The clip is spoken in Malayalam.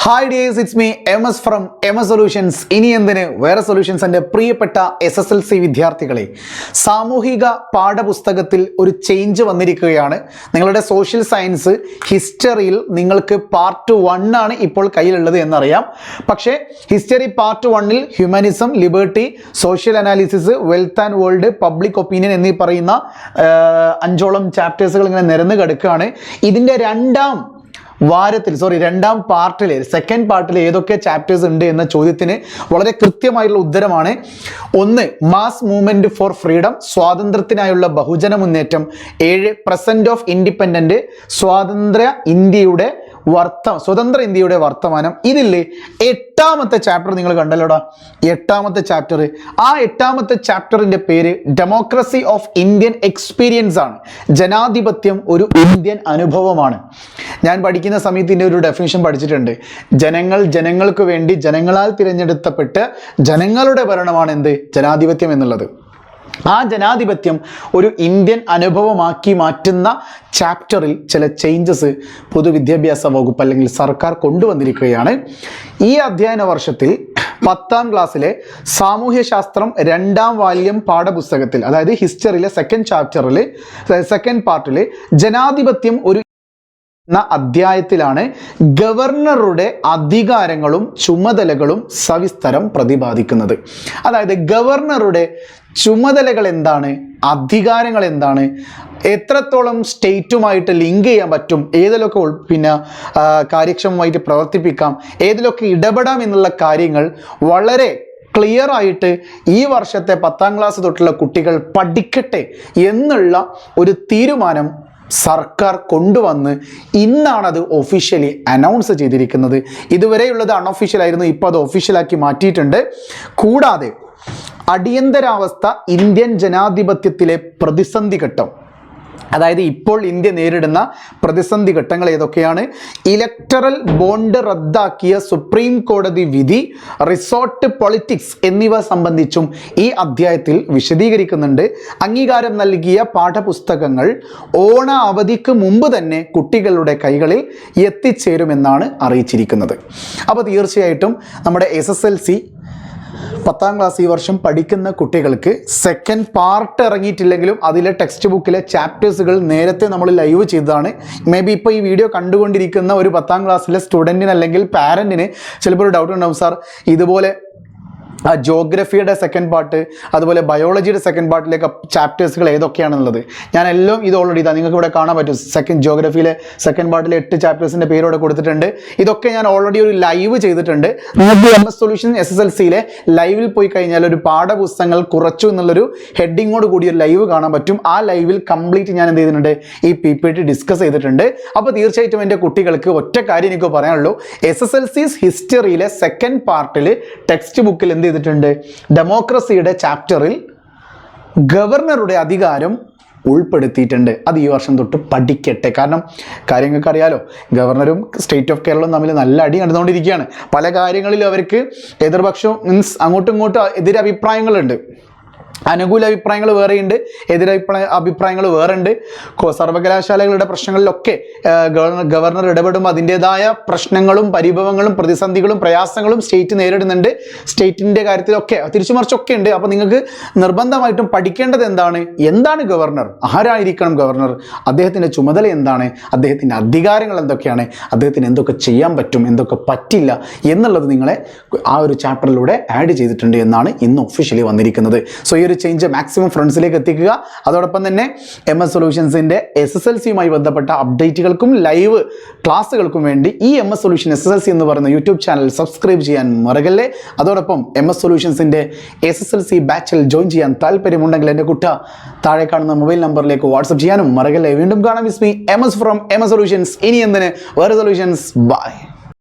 Hi days, it's me MS from MS solutions. ഇനി എന്തിന് വേറെ സൊല്യൂഷൻസ്. എൻ്റെ പ്രിയപ്പെട്ട SSLC വിദ്യാർത്ഥികളെ, സാമൂഹിക പാഠപുസ്തകത്തിൽ ഒരു ചേഞ്ച് വന്നിരിക്കുകയാണ്. നിങ്ങളുടെ സോഷ്യൽ സയൻസ് ഹിസ്റ്ററിയിൽ നിങ്ങൾക്ക് പാർട്ട് 1 ആണ് ഇപ്പോൾ കയ്യിലുള്ളത് എന്നറിയാം. പക്ഷേ ഹിസ്റ്ററി പാർട്ട് 1-ൽ humanism, liberty, social analysis, wealth and world, public opinion എന്നീ പറയുന്ന 5ഓളം ചാപ്റ്റേഴ്സുകൾ ഇങ്ങനെ നിരന്ന് കിടക്കുകയാണ്. ഇതിൻ്റെ രണ്ടാം പാർട്ടിൽ, സെക്കൻഡ് പാർട്ടിൽ ഏതൊക്കെ ചാപ്റ്റേഴ്സ് ഉണ്ട് എന്ന ചോദ്യത്തിന് വളരെ കൃത്യമായിട്ടുള്ള ഉത്തരമാണ്. 1, മാസ് മൂവ്മെന്റ് ഫോർ ഫ്രീഡം, സ്വാതന്ത്ര്യത്തിനായുള്ള ബഹുജന മുന്നേറ്റം. 7, പ്രസന്റ് ഓഫ് ഇൻഡിപെൻഡന്റ്, സ്വതന്ത്ര ഇന്ത്യയുടെ വർത്തമാനം. ഇതില്ലേ 8ാമത്തെ ചാപ്റ്റർ നിങ്ങൾ കണ്ടല്ലോടാ, 8ാമത്തെ ചാപ്റ്റർ. ആ 8ാമത്തെ ചാപ്റ്ററിന്റെ പേര് ഡെമോക്രസി ഓഫ് ഇന്ത്യൻ എക്സ്പീരിയൻസ് ആണ്. ജനാധിപത്യം ഒരു ഇന്ത്യൻ അനുഭവമാണ്. ഞാൻ പഠിക്കുന്ന സമയത്ത് ഇതിൻ്റെ ഒരു ഡെഫിനിഷൻ പഠിച്ചിട്ടുണ്ട്. ജനങ്ങൾക്ക് വേണ്ടി ജനങ്ങളാൽ തിരഞ്ഞെടുക്കപ്പെട്ട് ജനങ്ങളുടെ ഭരണമാണ് എന്ത് ജനാധിപത്യം എന്നുള്ളത്. ആ ജനാധിപത്യം ഒരു ഇന്ത്യൻ അനുഭവമാക്കി മാറ്റുന്ന ചാപ്റ്ററിൽ ചില ചേഞ്ചസ് പൊതുവിദ്യാഭ്യാസ വകുപ്പ് അല്ലെങ്കിൽ സർക്കാർ കൊണ്ടുവന്നിരിക്കുകയാണ്. ഈ അധ്യയന വർഷത്തിൽ 10ാം ക്ലാസ്സിലെ സാമൂഹ്യശാസ്ത്രം 2ാം വാല്യം പാഠപുസ്തകത്തിൽ, അതായത് ഹിസ്റ്ററിയിലെ സെക്കൻഡ് പാർട്ടിൽ ജനാധിപത്യം ഒരു അധ്യായത്തിലാണ് ഗവർണറുടെ അധികാരങ്ങളും ചുമതലകളും സവിസ്തരം പ്രതിപാദിക്കുന്നത്. അതായത് ഗവർണറുടെ ചുമതലകൾ എന്താണ്, അധികാരങ്ങൾ എന്താണ്, എത്രത്തോളം സ്റ്റേറ്റുമായിട്ട് ലിങ്ക് ചെയ്യാൻ പറ്റും, ഏതിലൊക്കെ കാര്യക്ഷമമായിട്ട് പ്രവർത്തിപ്പിക്കാം, ഏതിലൊക്കെ ഇടപെടാം എന്നുള്ള കാര്യങ്ങൾ വളരെ ക്ലിയർ ആയിട്ട് ഈ വർഷത്തെ 10ാം ക്ലാസ് തൊട്ടുള്ള കുട്ടികൾ പഠിക്കട്ടെ എന്നുള്ള ഒരു തീരുമാനം സർക്കാർ കൊണ്ടുവന്ന് ഇന്നാണത് ഒഫീഷ്യലി അനൗൺസ് ചെയ്തിരിക്കുന്നത്. ഇതുവരെയുള്ളത് അൺഒഫീഷ്യൽ ആയിരുന്നു, ഇപ്പോൾ അത് ഒഫീഷ്യലാക്കി മാറ്റിയിട്ടുണ്ട്. കൂടാതെ അടിയന്തരാവസ്ഥ ഇന്ത്യൻ ജനാധിപത്യത്തിലെ പ്രതിസന്ധി ഘട്ടം, അതായത് ഇപ്പോൾ ഇന്ത്യ നേരിടുന്ന പ്രതിസന്ധി ഘട്ടങ്ങൾ ഏതൊക്കെയാണ്, ഇലക്ടറൽ ബോണ്ട് റദ്ദാക്കിയ സുപ്രീം കോടതി വിധി, റിസോർട്ട് പൊളിറ്റിക്സ് എന്നിവ സംബന്ധിച്ചും ഈ അധ്യായത്തിൽ വിശദീകരിക്കുന്നുണ്ട്. അംഗീകാരം നൽകിയ പാഠപുസ്തകങ്ങൾ ഓണ അവധിക്ക് മുമ്പ് തന്നെ കുട്ടികളുടെ കൈകളിൽ എത്തിച്ചേരുമെന്നാണ് അറിയിച്ചിരിക്കുന്നത്. അപ്പോൾ തീർച്ചയായിട്ടും നമ്മുടെ SSLC 10ാം ക്ലാസ് ഈ വർഷം പഠിക്കുന്ന കുട്ടികൾക്ക് സെക്കൻഡ് പാർട്ട് ഇറങ്ങിയിട്ടില്ലെങ്കിലും അതിലെ ടെക്സ്റ്റ് ബുക്കിലെ ചാപ്റ്റേഴ്സുകൾ നേരത്തെ നമ്മൾ ലൈവ് ചെയ്തതാണ്. മേ ബി ഇപ്പോൾ ഈ വീഡിയോ കണ്ടുകൊണ്ടിരിക്കുന്ന ഒരു 10ാം ക്ലാസ്സിലെ സ്റ്റുഡൻറ്റിന് അല്ലെങ്കിൽ പാരൻറ്റിന് ചിലപ്പോൾ ഒരു ഡൗട്ട് ഉണ്ടാവും, സാർ ഇതുപോലെ ജോഗ്രഫിയുടെ സെക്കൻഡ് പാർട്ട്, അതുപോലെ ബയോളജിയുടെ സെക്കൻഡ് പാർട്ടിലേക്ക് ചാപ്റ്റേഴ്സുകൾ ഏതൊക്കെയാണെന്നുള്ളത് ഞാൻ എല്ലാം ഇത് ഓൾറെഡി ഇതാ നിങ്ങൾക്ക് ഇവിടെ കാണാൻ പറ്റും. ജോഗ്രഫിയിലെ സെക്കൻഡ് പാർട്ടിലെ 8 ചാപ്റ്റേഴ്സിൻ്റെ പേരോടെ കൊടുത്തിട്ടുണ്ട്. ഇതൊക്കെ ഞാൻ ഓൾറെഡി ഒരു ലൈവ് ചെയ്തിട്ടുണ്ട്. നിങ്ങൾക്ക് MS സൊല്യൂഷൻ SSLCയിലെ ലൈവിൽ പോയി കഴിഞ്ഞാൽ ഒരു പാഠപുസ്തകങ്ങൾ കുറച്ചു എന്നുള്ളൊരു ഹെഡിങ്ങോട് കൂടി ഒരു ലൈവ് കാണാൻ പറ്റും. ആ ലൈവിൽ കംപ്ലീറ്റ് ഞാൻ എന്ത് ചെയ്തിട്ടുണ്ട്, ഈ PPT ഡിസ്കസ് ചെയ്തിട്ടുണ്ട്. അപ്പോൾ തീർച്ചയായിട്ടും എൻ്റെ കുട്ടികൾക്ക് ഒറ്റ കാര്യം എനിക്ക് പറയാനുള്ളൂ, SSLC's ഹിസ്റ്ററിയിലെ സെക്കൻഡ് പാർട്ടിൽ ടെക്സ്റ്റ് ബുക്കിൽ എന്ത് ചെയ്തിട്ടുണ്ട്, ഡെമോക്രസിയുടെ ചാപ്റ്ററിൽ ഗവർണറുടെ അധികാരം ഉൾപ്പെടുത്തിയിട്ടുണ്ട്. അത് ഈ വർഷം തൊട്ട് പഠിക്കട്ടെ. കാരണം കാര്യങ്ങൾക്ക് അറിയാലോ, ഗവർണറും സ്റ്റേറ്റ് ഓഫ് കേരളവും തമ്മിൽ നല്ല അടി നടന്നുകൊണ്ടിരിക്കുകയാണ്. പല കാര്യങ്ങളിലും അവർക്ക് എതിർപക്ഷവും അങ്ങോട്ടും ഇങ്ങോട്ടും എതിരഭിപ്രായങ്ങളുണ്ട്. അനുകൂല അഭിപ്രായങ്ങൾ വേറെയുണ്ട്, അഭിപ്രായങ്ങൾ വേറെ ഉണ്ട്. സർവകലാശാലകളുടെ പ്രശ്നങ്ങളിലൊക്കെ ഗവർണർ ഇടപെടുമ്പോൾ അതിൻ്റെതായ പ്രശ്നങ്ങളും പരിഭവങ്ങളും പ്രതിസന്ധികളും പ്രയാസങ്ങളും സ്റ്റേറ്റ് നേരിടുന്നുണ്ട്. സ്റ്റേറ്റിൻ്റെ കാര്യത്തിലൊക്കെ തിരിച്ചുമറിച്ചൊക്കെ ഉണ്ട്. അപ്പോൾ നിങ്ങൾക്ക് നിർബന്ധമായിട്ടും പഠിക്കേണ്ടത് എന്താണ് ഗവർണർ, ആരായിരിക്കണം ഗവർണർ, അദ്ദേഹത്തിൻ്റെ ചുമതല എന്താണ്, അദ്ദേഹത്തിൻ്റെ അധികാരങ്ങൾ എന്തൊക്കെയാണ്, അദ്ദേഹത്തിന് എന്തൊക്കെ ചെയ്യാൻ പറ്റും, എന്തൊക്കെ പറ്റില്ല എന്നുള്ളത് നിങ്ങളെ ആ ഒരു ചാപ്റ്ററിലൂടെ ആഡ് ചെയ്തിട്ടുണ്ട് എന്നാണ് ഇന്ന് ഒഫീഷ്യലി വന്നിരിക്കുന്നത്. സോ ഈ ഒരു ചേഞ്ച് മാക്സിമം ഫ്രണ്ട്സിലേക്ക് എത്തിക്കുക. അതോടൊപ്പം തന്നെ MS സൊല്യൂഷൻസിൻ്റെ SSLCയുമായി ബന്ധപ്പെട്ട അപ്ഡേറ്റുകൾക്കും ലൈവ് ക്ലാസ്സുകൾക്കും വേണ്ടി ഈ MS സൊല്യൂഷൻ SSLC എന്ന് പറയുന്ന യൂട്യൂബ് ചാനൽ സബ്സ്ക്രൈബ് ചെയ്യാൻ മറക്കല്ലേ. അതോടൊപ്പം MS സൊല്യൂഷൻസിൻ്റെ SSLC ബാച്ചിൽ ജോയിൻ ചെയ്യാൻ താല്പര്യമുണ്ടെങ്കിൽ എൻ്റെ കുട്ട താഴെ കാണുന്ന മൊബൈൽ നമ്പറിലേക്ക് വാട്സപ്പ് ചെയ്യാനും മറക്കല്ലേ. വീണ്ടും കാണാം. With me MS from MS solutions. ഇനി എന്തിന് വേറെ സൊല്യൂഷൻസ്. ബൈ.